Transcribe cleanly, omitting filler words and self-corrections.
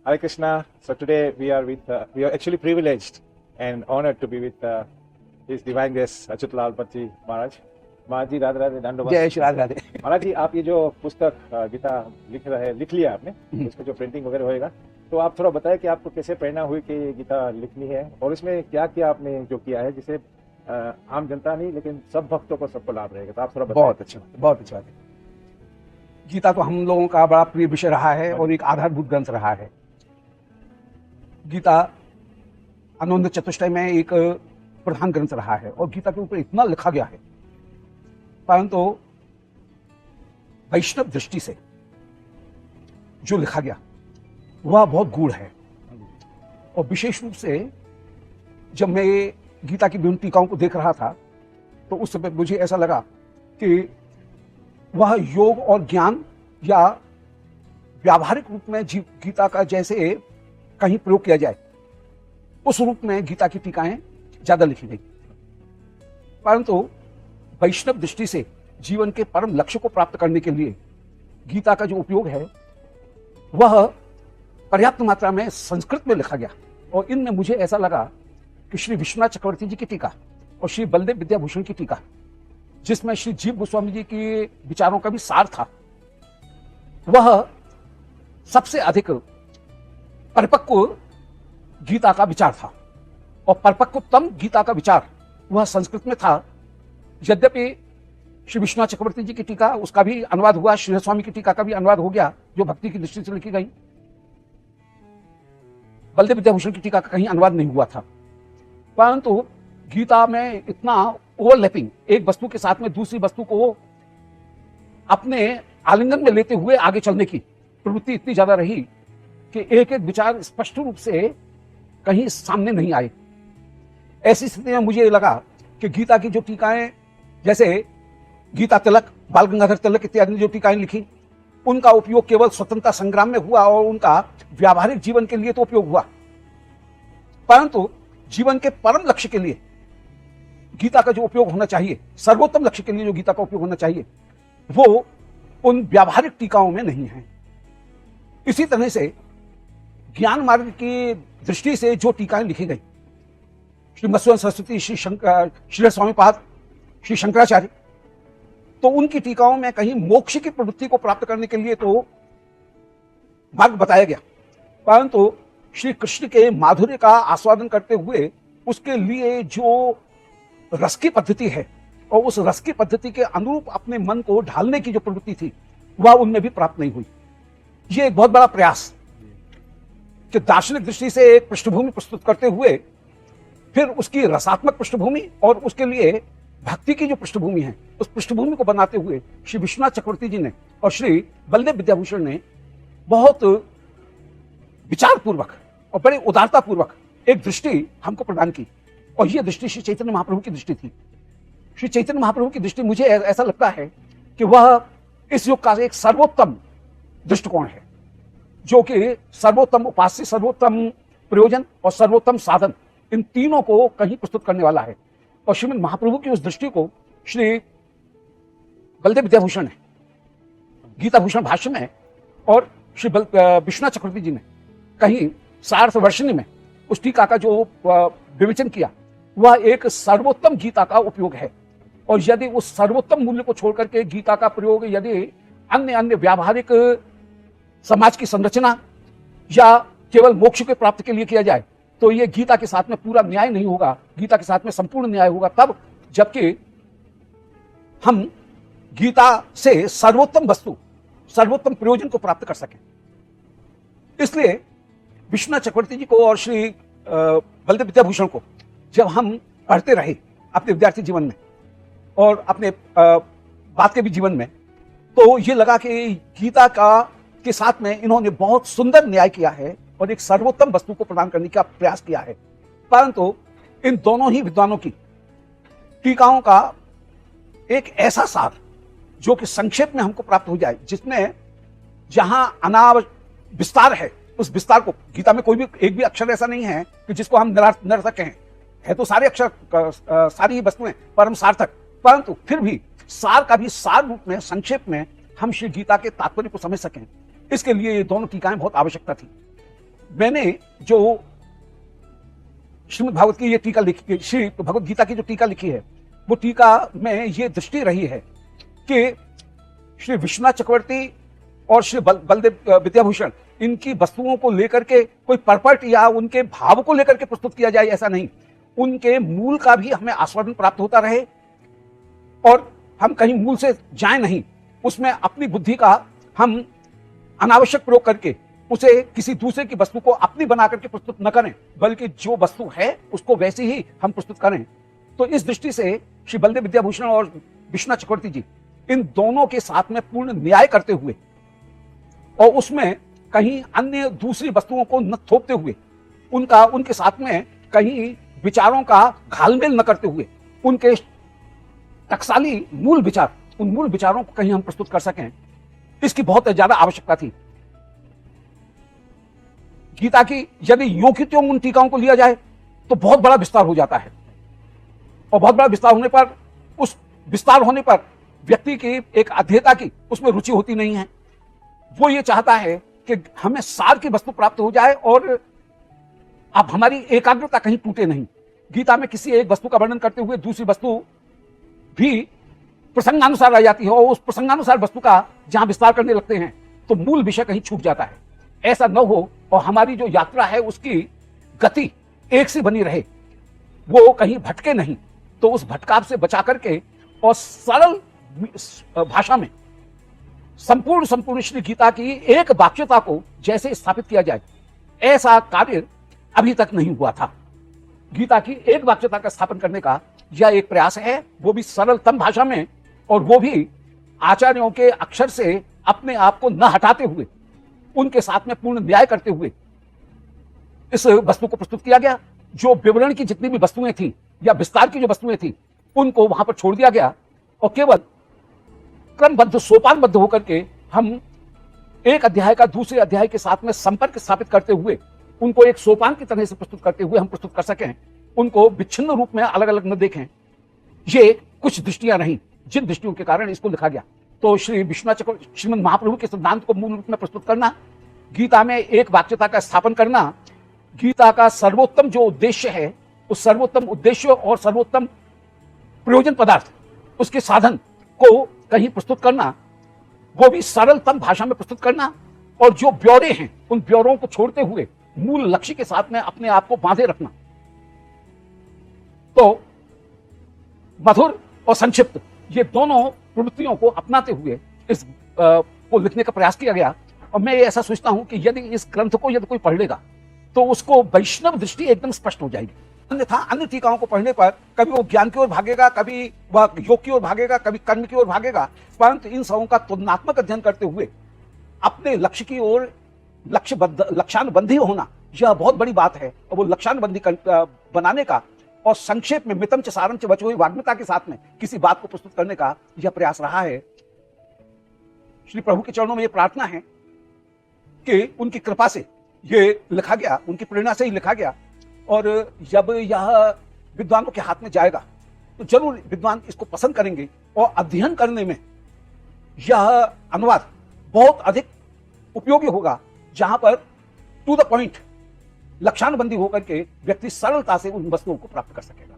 Hare Krishna. So today we are actually privileged and honored to be with His Divine Grace Achyutlal Patji Maharaj. महाराज जी राधे राधे दंडवत। जय श्री राधे राधे। महाराज जी आप ये जो पुस्तक गीता लिख लिया आपने, इसको जो प्रिंटिंग वगैरह होएगा, तो आप थोड़ा बताएं कि आपको कैसे प्रेरणा हुई कि ये गीता लिखनी है और इसमें क्या क्या आपने जो किया है जिसे आम जनता नहीं लेकिन सब भक्तों को सबको लाभ रहेगा, तो आप थोड़ा बताएं। बहुत अच्छा बात है। गीता तो हम लोगों का बड़ा प्रिय विषय रहा है और एक आधारभूत ग्रंथ रहा है। गीता आनंद चतुष्टय में एक प्रधान ग्रंथ रहा है और गीता के ऊपर इतना लिखा गया है, परंतु वैष्णव दृष्टि से जो लिखा गया वह बहुत गूढ़ है। और विशेष रूप से जब मैं गीता की विभिन्न टीकाओं को देख रहा था तो उस समय मुझे ऐसा लगा कि वह योग और ज्ञान या व्यावहारिक रूप में गीता का जैसे कहीं प्रयोग किया जाए उस रूप में गीता की टीकाएं ज्यादा लिखी गई, परंतु वैष्णव दृष्टि से जीवन के परम लक्ष्य को प्राप्त करने के लिए गीता का जो उपयोग है वह पर्याप्त मात्रा में संस्कृत में लिखा गया। और इनमें मुझे ऐसा लगा कि श्री विश्वनाथ चक्रवर्ती जी की टीका और श्री बलदेव विद्याभूषण की टीका, जिसमें श्री जीव गोस्वामी जी के विचारों का भी सार था, वह सबसे अधिक परिपक्व गीता का विचार था। और परिपक्वतम गीता का विचार वह संस्कृत में था। यद्यपि श्री विश्वनाथ चक्रवर्ती जी की टीका उसका भी अनुवाद हुआ, श्री स्वामी की टीका का भी अनुवाद हो गया जो भक्ति की दृष्टि से लिखी गई। बलदेव विद्याभूषण की टीका का कहीं अनुवाद नहीं हुआ था, परंतु गीता में इतना ओवरलैपिंग, एक वस्तु के साथ में दूसरी वस्तु को अपने आलिंगन में लेते हुए आगे चलने की प्रवृत्ति इतनी ज्यादा रही कि एक एक विचार स्पष्ट रूप से कहीं सामने नहीं आए। ऐसी स्थिति में मुझे लगा कि गीता की जो टीकाएं, जैसे गीता तिलक, बाल गंगाधर तिलक इत्यादि ने जो टीकाएं लिखी, उनका उपयोग केवल स्वतंत्रता संग्राम में हुआ और उनका व्यावहारिक जीवन के लिए तो उपयोग हुआ, परंतु जीवन के परम लक्ष्य के लिए गीता का जो उपयोग होना चाहिए, सर्वोत्तम लक्ष्य के लिए जो गीता का उपयोग होना चाहिए, वो उन व्यावहारिक टीकाओं में नहीं है। इसी तरह से ज्ञान मार्ग की दृष्टि से जो टीकाएं लिखी गई, श्री मत्स्वंत सरस्वती, श्री स्वामीपाद, श्री शंकराचार्य, तो उनकी टीकाओं में कहीं मोक्ष की प्रवृत्ति को प्राप्त करने के लिए तो मार्ग बताया गया, परंतु श्री कृष्ण के माधुर्य का आस्वादन करते हुए उसके लिए जो रस की पद्धति है और उस रस की पद्धति के अनुरूप अपने मन को ढालने की जो प्रवृत्ति थी वह उनमें भी प्राप्त नहीं हुई। यह एक बहुत बड़ा प्रयास कि दार्शनिक दृष्टि से एक पृष्ठभूमि प्रस्तुत करते हुए फिर उसकी रसात्मक पृष्ठभूमि और उसके लिए भक्ति की जो पृष्ठभूमि है उस पृष्ठभूमि को बनाते हुए श्री विश्वनाथ चक्रवर्ती जी ने और श्री बलदेव विद्याभूषण ने बहुत विचारपूर्वक और बड़े उदारता पूर्वक एक दृष्टि हमको प्रदान की। और यह दृष्टि श्री चैतन्य महाप्रभु की दृष्टि थी। श्री चैतन्य महाप्रभु की दृष्टि, मुझे ऐसा लगता है कि वह इस युग का एक सर्वोत्तम दृष्टिकोण है, जो कि सर्वोत्तम उपास्य, सर्वोत्तम प्रयोजन और सर्वोत्तम साधन, इन तीनों को कहीं प्रस्तुत करने वाला है। और श्रीमद् महाप्रभु की उस दृष्टि को श्री बलदेव विद्याभूषण ने गीता भूषण भाष्य में और श्री विश्वनाथ चक्रवर्ती जी ने कहीं सार्थवर्षिणी में उस टीका का जो विवेचन किया वह एक सर्वोत्तम गीता का उपयोग है। और यदि उस सर्वोत्तम मूल्य को छोड़ करके गीता का प्रयोग यदि अन्य अन्य व्यावहारिक समाज की संरचना या केवल मोक्ष के प्राप्ति के लिए किया जाए तो यह गीता के साथ में पूरा न्याय नहीं होगा, गीता के साथ में संपूर्ण न्याय होगा तब जबकि हम गीता से सर्वोत्तम वस्तु, सर्वोत्तम प्रयोजन को प्राप्त कर सकें। इसलिए विश्वनाथ चक्रवर्ती जी को और श्री बलदेव विद्याभूषण को जब हम पढ़ते रहे अपने विद्यार्थी जीवन में और अपने बात के भी जीवन में, तो ये लगा कि गीता का के साथ में इन्होंने बहुत सुंदर न्याय किया है और एक सर्वोत्तम वस्तु को प्रदान करने का प्रयास किया है। परंतु इन दोनों ही विद्वानों की टीकाओं का एक ऐसा सार जो कि संक्षेप में हमको प्राप्त हो जाए, जिसमें जहां विस्तार है उस विस्तार को, गीता में कोई भी एक भी अक्षर ऐसा नहीं है कि जिसको हम निरर्थक कहें, है तो सारे अक्षर, सारी ही वस्तुएं परम सार्थक, परंतु फिर भी सार का भी सार रूप में संक्षेप में हम श्री गीता के तात्पर्य को समझ सकें, इसके लिए ये दोनों टीकाएं बहुत आवश्यकता थी। मैंने जो श्रीमद् भागवत की ये टीका लिखी, श्री भगवत गीता की जो टीका लिखी है, वो टीका में ये दृष्टि रही है कि श्री विश्वनाथ चक्रवर्ती और श्री बलदेव विद्याभूषण, इनकी वस्तुओं को लेकर के कोई परपट या उनके भाव को लेकर के प्रस्तुत किया जाए, ऐसा नहीं। उनके मूल का भी हमें आस्वादन प्राप्त होता रहे और हम कहीं मूल से जाए नहीं, उसमें अपनी बुद्धि का हम अनावश्यक प्रयोग करके उसे किसी दूसरे की वस्तु को अपनी बना करके प्रस्तुत न करें, बल्कि जो वस्तु है उसको वैसे ही हम प्रस्तुत करें। तो इस दृष्टि से श्री बलदेव विद्याभूषण और विश्वनाथ चक्रवर्ती जी, इन दोनों के साथ में पूर्ण न्याय करते हुए और उसमें कहीं अन्य दूसरी वस्तुओं को न थोपते हुए, उनके साथ में कहीं विचारों का घालमेल न करते हुए, उनके टकसाली मूल विचार, उन मूल विचारों को कहीं हम प्रस्तुत कर सकें, इसकी बहुत ज्यादा आवश्यकता थी। गीता की यदि यों की त्यों उन टीकाओं को लिया जाए तो बहुत बड़ा विस्तार हो जाता है, और बहुत बड़ा विस्तार होने पर, उस विस्तार होने पर व्यक्ति की एक अध्येता की उसमें रुचि होती नहीं है। वो ये चाहता है कि हमें सार की वस्तु प्राप्त हो जाए और अब हमारी एकाग्रता कहीं टूटे नहीं। गीता में किसी एक वस्तु का वर्णन करते हुए दूसरी वस्तु भी प्रसंगानुसार आ जाती है, और उस प्रसंगानुसार वस्तु का जहां विस्तार करने लगते हैं तो मूल विषय कहीं छूट जाता है। ऐसा न हो और हमारी जो यात्रा है उसकी गति एक सी बनी रहे, वो कहीं भटके नहीं। तो उस भटकाव से बचा करके और सरल भाषा में संपूर्ण श्री गीता की एक वाक्यता को जैसे स्थापित किया जाए, ऐसा कार्य अभी तक नहीं हुआ था। गीता की एक वाक्यता का स्थापन करने का यह एक प्रयास है, वो भी सरलतम भाषा में, और वो भी आचार्यों के अक्षर से अपने आप को न हटाते हुए, उनके साथ में पूर्ण न्याय करते हुए इस वस्तु को प्रस्तुत किया गया। जो विवरण की जितनी भी वस्तुएं थी या विस्तार की जो वस्तुएं थी, उनको वहां पर छोड़ दिया गया और केवल क्रमबद्ध सोपानबद्ध होकर के हम एक अध्याय का दूसरे अध्याय के साथ में संपर्क स्थापित करते हुए, उनको एक सोपान की तरह से प्रस्तुत करते हुए हम प्रस्तुत कर सकें, उनको विच्छिन्न रूप में अलग अलग न देखें। ये कुछ दृष्टियां रहीं जिन दृष्टियों के कारण इसको लिखा गया। तो श्री विश्वनाथ चक्रवर्ती श्रीमद् महाप्रभु के सिद्धांत को मूल रूप में प्रस्तुत करना, गीता में एक वाक्यता का स्थापन करना, गीता का सर्वोत्तम जो उद्देश्य है, उस सर्वोत्तम उद्देश्य और सर्वोत्तम प्रयोजन पदार्थ, उसके साधन को कहीं प्रस्तुत करना, वो भी सरलतम भाषा में प्रस्तुत करना, और जो ब्यौरे हैं उन ब्यौरों को छोड़ते हुए मूल लक्ष्य के साथ में अपने आप को बांधे रखना। तो मधुर और संक्षिप्त ये दोनों प्रवृत्तियों को अपनाते हुए इस को लिखने का प्रयास किया गया। और मैं ऐसा सोचता हूं कि यदि इस ग्रंथ को यदि कोई पढ़ लेगा तो उसको वैष्णव दृष्टि एकदम स्पष्ट हो जाएगी। अन्यथा अन्य टीकाओं को पढ़ने पर कभी वो ज्ञान की ओर भागेगा, कभी वह योग की ओर भागेगा, कभी कर्म की ओर भागेगा, परंतु इन सबों का तुलनात्मक अध्ययन करते हुए अपने लक्ष्य की ओर लक्ष्यानुबंधी होना, यह बहुत बड़ी बात है। और वो लक्ष्यानुबंधी बनाने का और संक्षेप में मितम च सारम च वचो वाग्मिता के साथ में किसी बात को प्रस्तुत करने का यह प्रयास रहा है। श्री प्रभु के चरणों में यह प्रार्थना है कि उनकी कृपा से ये लिखा गया, उनकी प्रेरणा से ही लिखा गया, और जब यह विद्वानों के हाथ में जाएगा तो जरूर विद्वान इसको पसंद करेंगे और अध्ययन करने में यह अनुवाद बहुत अधिक उपयोगी होगा, जहां पर टू द पॉइंट लक्षानुबंधी होकर के व्यक्ति सरलता से उन वस्तुओं को प्राप्त कर सकेगा।